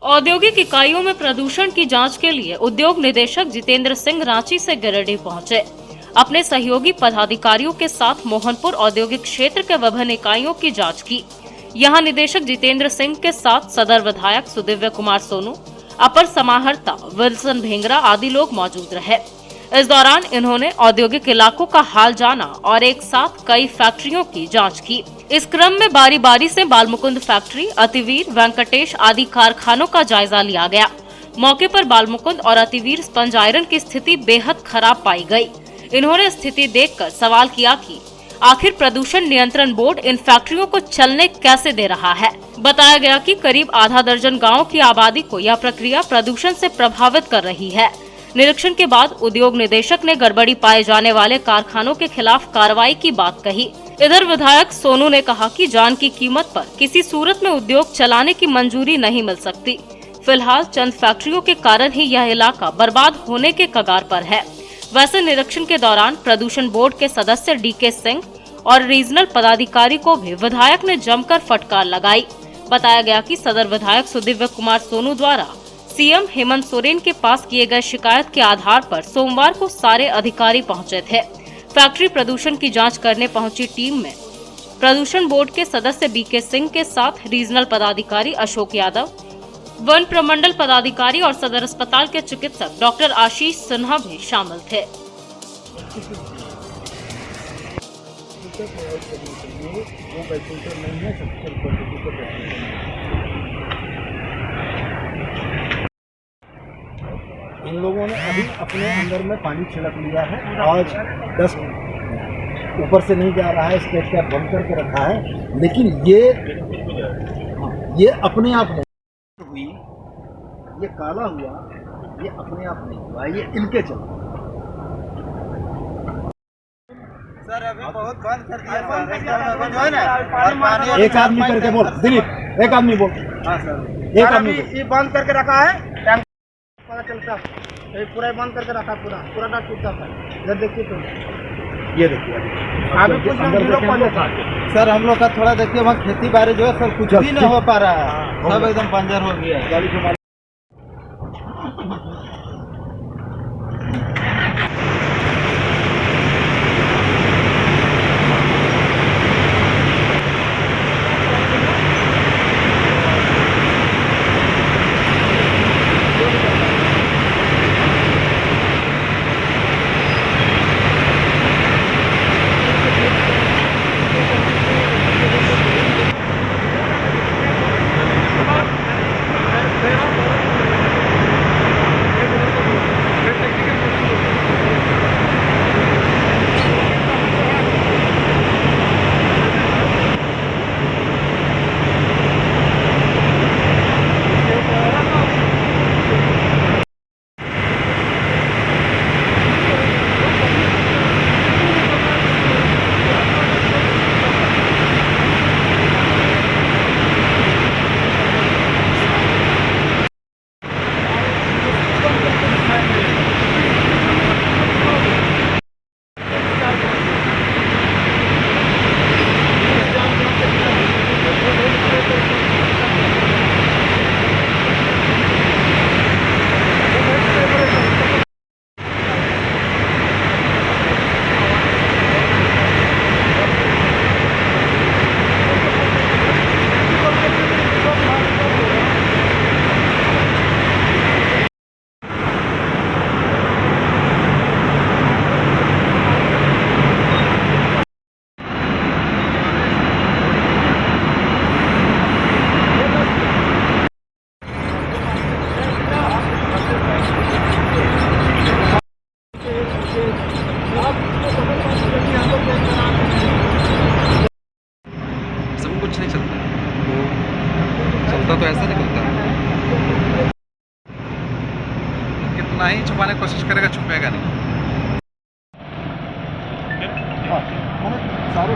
औद्योगिक इकाइयों में प्रदूषण की जांच के लिए उद्योग निदेशक जितेंद्र सिंह रांची से गिरिडीह पहुंचे। अपने सहयोगी पदाधिकारियों के साथ मोहनपुर औद्योगिक क्षेत्र के विभिन्न इकाइयों की जांच की। यहां निदेशक जितेंद्र सिंह के साथ सदर विधायक सुदिव्य कुमार सोनू, अपर समाहर्ता विल्सन भेंगरा आदि लोग मौजूद रहे। इस दौरान इन्होंने औद्योगिक इलाकों का हाल जाना और एक साथ कई फैक्ट्रियों की जांच की। इस क्रम में बारी बारी से बालमुकुंद फैक्ट्री, अतिवीर, वेंकटेश आदि कारखानों का जायजा लिया गया। मौके पर बालमुकुंद और अतिवीर स्पंज आयरन की स्थिति बेहद खराब पाई गई। इन्होंने स्थिति देखकर सवाल किया कि आखिर प्रदूषण नियंत्रण बोर्ड इन फैक्ट्रियों को चलने कैसे दे रहा है। बताया गया कि करीब आधा दर्जन गाँव की आबादी को यह प्रक्रिया प्रदूषण से प्रभावित कर रही है। निरीक्षण के बाद उद्योग निदेशक ने गड़बड़ी पाए जाने वाले कारखानों के खिलाफ कार्रवाई की बात कही। इधर विधायक सोनू ने कहा कि जान की कीमत पर किसी सूरत में उद्योग चलाने की मंजूरी नहीं मिल सकती। फिलहाल चंद फैक्ट्रियों के कारण ही यह इलाका बर्बाद होने के कगार पर है। वैसे निरीक्षण के दौरान प्रदूषण बोर्ड के सदस्य DK सिंह और रीजनल पदाधिकारी को भी विधायक ने जमकर फटकार लगाई। बताया गया कि सदर विधायक सुदिव्य कुमार सोनू द्वारा CM हेमंत सोरेन के पास किए गए शिकायत के आधार पर सोमवार को सारे अधिकारी पहुंचे थे। फैक्ट्री प्रदूषण की जांच करने पहुंची टीम में प्रदूषण बोर्ड के सदस्य BK सिंह के साथ रीजनल पदाधिकारी अशोक यादव, वन प्रमंडल पदाधिकारी और सदर अस्पताल के चिकित्सक डॉक्टर आशीष सिन्हा भी शामिल थे। इन लोगों ने अभी अपने अंदर में पानी छिड़क लिया है। आज 10 ऊपर से नहीं जा रहा है, स्टेट कैप बंद करके रखा है, लेकिन ये अपने आप नहीं हुई, ये काला हुआ, ये अपने आप नहीं हुआ, ये इनके चलते। सर अभी बहुत बंद कर दिया सर, जो है ना, एक आदमी करके बोल, दिलीप एक आदमी बोल। हाँ सर, एक आदमी ये बंद करके रखा है, पता चलता ये पूरा बंद करके रखा, पूरा डाक टूट जाता है। इधर देखिए तो ये देखिए अभी कुछ लोग पहले था सर, हम लोग का थोड़ा देखिए वहाँ खेती बाड़ी जो है सर कुछ भी नहीं हो पा रहा है, सब एकदम बंजर हो गया है। सब कुछ नहीं चलता, चलता तो ऐसा निकलता है। कितना ही छुपाने की कोशिश करेगा, छुपेगा नहीं। सारे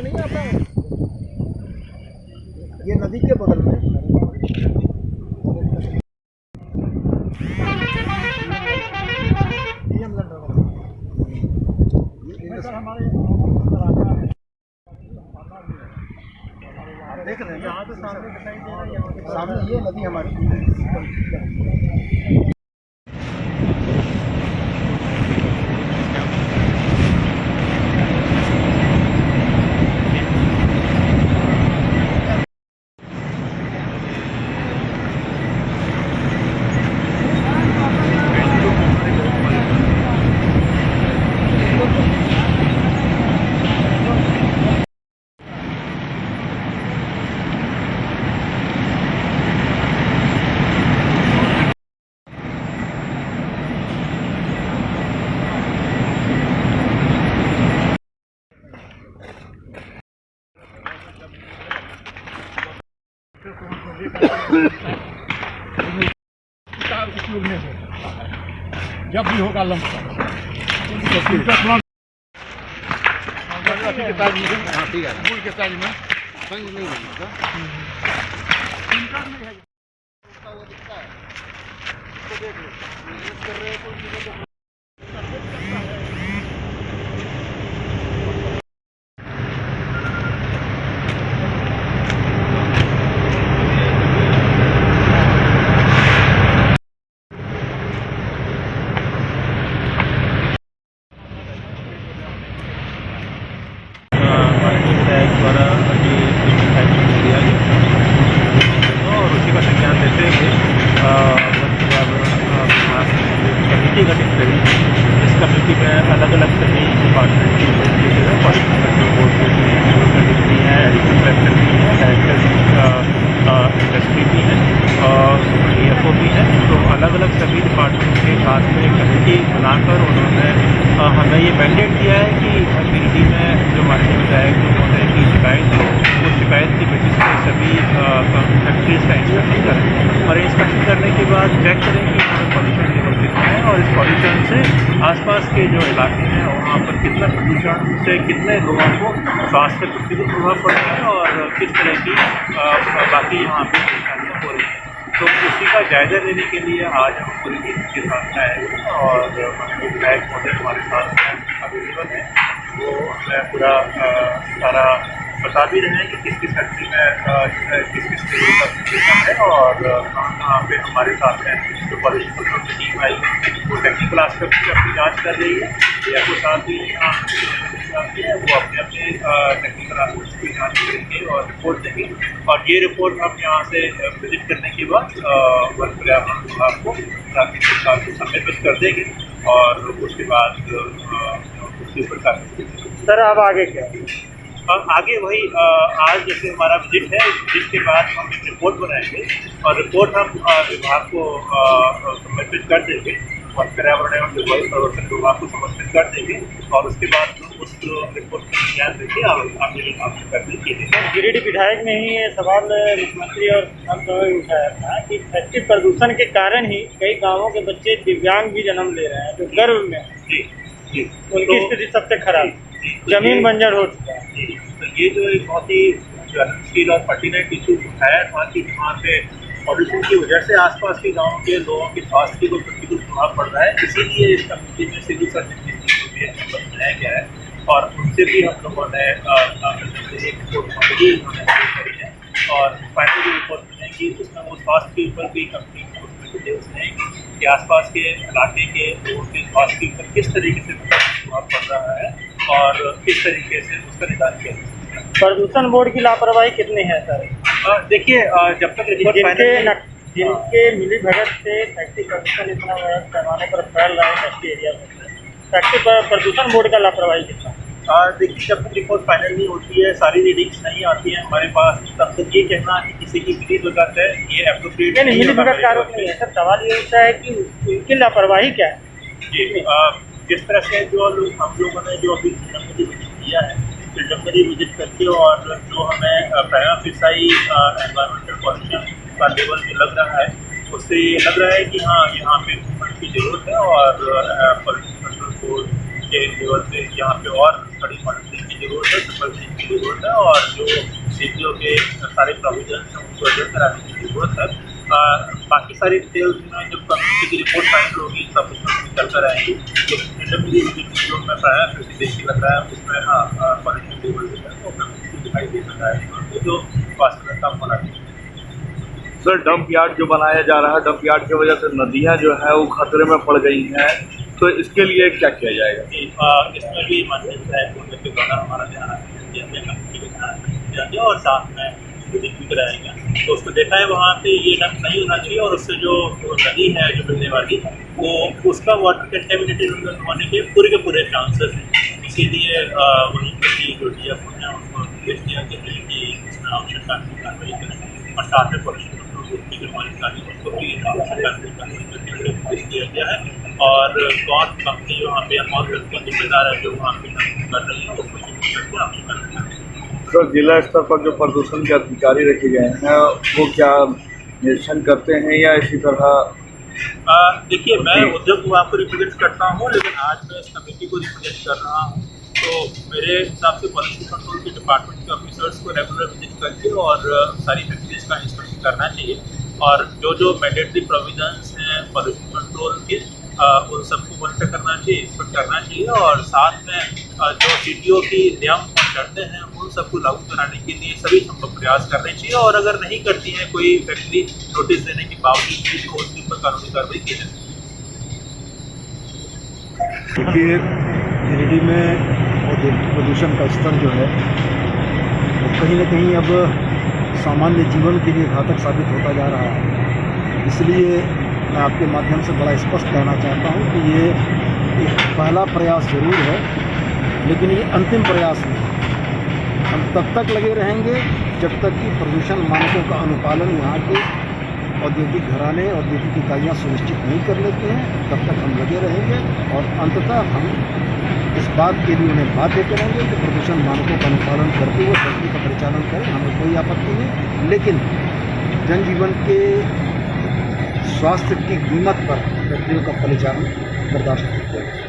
नहीं आता है, ये नदी के बगल में देख रहे हैं यहाँ पे सामने दिखाई दे रहा है, यहाँ पे सामने ये नदी हमारी। जब भी होगा द्वारा और उसी का संज्ञान देते हुए कमेटी गठित करी। इस कमेटी में अलग अलग सभी डिपार्टमेंट की बोर्ड की है, एडिशनल कलेक्टर भी है, डायरेक्टर इंडस्ट्री भी है और DFO भी है। तो अलग अलग सभी डिपार्टमेंट के साथ में कमेटी बनाकर उन्होंने हमें ये मैंडेट दिया है कि गिरिडीह में जो माननीय विधायक उन्होंने की शिकायत है, उस शिकायत की बेसिस पर सभी फैक्ट्रीज का इंस्पेक्शन करें और इंस्पेक्शन करने के बाद चेक करें कि पॉल्यूशन लेवल कितना है और इस पॉल्यूशन से आसपास के जो इलाके हैं वहाँ पर कितना प्रदूषण से कितने लोगों को स्वास्थ्य पर प्रतिकूल प्रभाव पड़ रहा है और किस तरह की बाकी यहाँ पर परेशानियाँ हो रही हैं। तो उसी का जायजा लेने के लिए आज हम पूरी टीम के साथ आए और विधायक महोदय हमारे साथ अवेलेबल है। वो हमें पूरा सारा बता भी रहे हैं कि किस किस फैक्ट्री में किस किस तरीके का सिचुएशन है और कहाँ पे हमारे साथ हैं। जो पॉल्यूशन कंट्रोल की टीम आई वो टेक्निकल आस्पेक्ट की अपनी जाँच कर रही है या को साथ ही यहाँ है वो अपने अपने टेक्निकल आस्पेक्ट की जाँच करेंगे और रिपोर्ट देंगे और ये रिपोर्ट हम यहाँ से विजिट करने के बाद वन पर्यावरण विभाग को प्राथमिक सरकार को सबमिट कर देंगे और उसके बाद उसके ऊपर कार्रवाई। सर अब आगे क्या? आगे वही आज जैसे हमारा विजिट है, विजिट के बाद हम एक रिपोर्ट बनाएंगे और रिपोर्ट हम विभाग को समर्पित कर देंगे और पर्यावरण एवं जलवायु परिवर्तन विभाग को समर्पित कर देंगे और उसके बाद उस रिपोर्ट का संज्ञान देंगे आगे विभाग को करने के लिए। गिरिडीह विधायक ने ही ये सवाल मुख्यमंत्री और सांसद उठाया था कि फैक्ट्री प्रदूषण के कारण ही कई गाँवों के बच्चे दिव्यांग भी जन्म ले रहे हैं जो गर्भ में जी जी उनकी स्थिति सबसे खराब, जमीन बंजर हो चुका है। तो ये जो एक बहुत ही ज्वलनशील और पर्टिनेंट इशू उठाया था कि जहाँ पे पॉल्यूशन की वजह से आसपास के गाँव के लोगों के स्वास्थ्य को प्रतिकूल प्रभाव पड़ रहा है, इसीलिए इस कमेटी में सिविल सर्जन की बनाया गया है और उनसे भी हम लोगों ने एक रिपोर्ट करी है और फाइनल रिपोर्ट मिलेगी उसमें वो स्वास्थ्य के ऊपर भी कंपनी डिटेल्स देंगे कि आसपास के इलाके के लोगों के स्वास्थ्य के ऊपर किस तरीके से प्रभाव पड़ रहा है और किस तरीके से उसका निदान किया जा सकता है। प्रदूषण बोर्ड की लापरवाही कितनी है सर? देखिए जब तक रिपोर्ट जिनके मिली भगत से फैक्ट्री प्रदूषण इतना बड़ा पैमाने पर फैल रहा है फैक्ट्री एरिया में, फैक्ट्री पर प्रदूषण बोर्ड का लापरवाही कितना? देखिए जब तक रिपोर्ट फाइनल नहीं होती है, सारी रीडिंग्स नहीं आती है हमारे पास, तब तक ये कहना कि किसी की मिली भगत है ये एप्रोप्रिएट नहीं। मिली भगत का आरोप नहीं है सर, सवाल ये होता है कि उनकी लापरवाही क्या है? जी जिस तरह से जो हम लोगों ने जो अभी जनवरी विजिट किया है, जनवरी विजिट करके और जो हमें प्राइमा फिसाई एनवायरमेंटल पॉल्यूशन का लेवल जो लग रहा है उससे ये लग रहा है कि हाँ यहाँ पे इम्प्रूवमेंट की जरूरत है और पॉल्यूशन कंट्रोल बोर्ड के लेवल से यहाँ पे और बड़ी मॉनिटरिंग की जरूरत है, सुपरविजन की की जरूरत है और जो सीटीओ के सारे प्रोविजन हैं उनको एडजस्ट कराने की जरूरत है। बाकी सारी डिटेल्स में जब कम्युनिटी की रिपोर्ट फाइनल होगी तब उसमें निकल कर आएंगी। जो मैं प्राया कृषि देखी लग रहा है उसमें हाँ पॉल्यूशन लेवल जो है वो कम्युनिटी दिखाई दे रहा है जो वास्तविकता होना चाहिए। सर डंप यार्ड जो बनाया जा रहा है, डंप यार्ड की वजह से नदियां जो है वो खतरे में पड़ गई हैं, तो इसके लिए क्या किया जाएगा? इसमें भी माननीय साहब के द्वारा हमारा ध्यान कमेटी का ध्यान दिया गया और साथ में विजिट भी कराएगा। तो उसको देखा है वहाँ पे ये डंप नहीं होना चाहिए और उससे जो नदी है जो मिलने वाली वो उसका वाटर कंटेमिनेटेड होने के पूरे चांसेस हैं। इसीलिए उनकी जो डी एफ है उनको निर्देश दिया गया है कि इसमें आवश्यक कार्रवाई करें और साथ में पॉल्यूशन की जो हमारी कार्य उसको भी आवश्यक कार्रवाई करने के निर्देश दिया गया है। और कौन कंपनी वहाँ पे और कौन जिम्मेदार है जो वहाँ पे कर रही है उसको आवश्यक कार्रवाई। सर जिला स्तर पर जो प्रदूषण के अधिकारी रखे गए हैं वो क्या निरीक्षण करते हैं या इसी तरह? देखिए मैं उद्योग विभाग को रिप्रेजेंट करता हूँ लेकिन आज मैं इस कमेटी को रिप्रेजेंट कर रहा हूँ। तो मेरे हिसाब से पॉल्यूशन कंट्रोल के डिपार्टमेंट के ऑफिसर्स को रेगुलर विजिट करके और सारी फैक्ट्रीज का इंस्पेक्शन करना चाहिए और जो मैंडेटरी प्रोविजंस हैं पॉल्यूशन कंट्रोल के उन सबको मॉनिटर करना चाहिए, इंस्पेक्ट करना चाहिए और साथ में जो सीटीओ की नियम और शर्तें हैं उन सबको लागू कराने के लिए सभी संभव प्रयास करने चाहिए और अगर नहीं करती है कोई फैक्ट्री नोटिस देने के बावजूद भी तो उसके ऊपर कानूनी कार्रवाई की जाए। देखिए गिरिडीह में औद्योगिक प्रदूषण का स्तर जो है वो कहीं ना कहीं अब सामान्य जीवन के लिए घातक साबित होता जा रहा है। इसलिए मैं आपके माध्यम से बड़ा स्पष्ट कहना चाहता हूँ कि ये एक पहला प्रयास ज़रूर है लेकिन ये अंतिम प्रयास नहीं। हम तब तक लगे रहेंगे जब तक कि प्रदूषण मानकों का अनुपालन यहाँ के औद्योगिक घराने औद्योगिक इकाइयाँ सुनिश्चित नहीं कर लेते हैं, तब तक हम लगे रहेंगे और अंततः हम इस बात के लिए उन्हें बाध्य करेंगे कि प्रदूषण मानकों का अनुपालन करते हुए फैक्ट्री का परिचालन करें। हमें कोई आपत्ति नहीं, लेकिन जनजीवन के स्वास्थ्य की कीमत पर फैक्ट्रियों का परिचालन बर्दाश्त नहीं करें।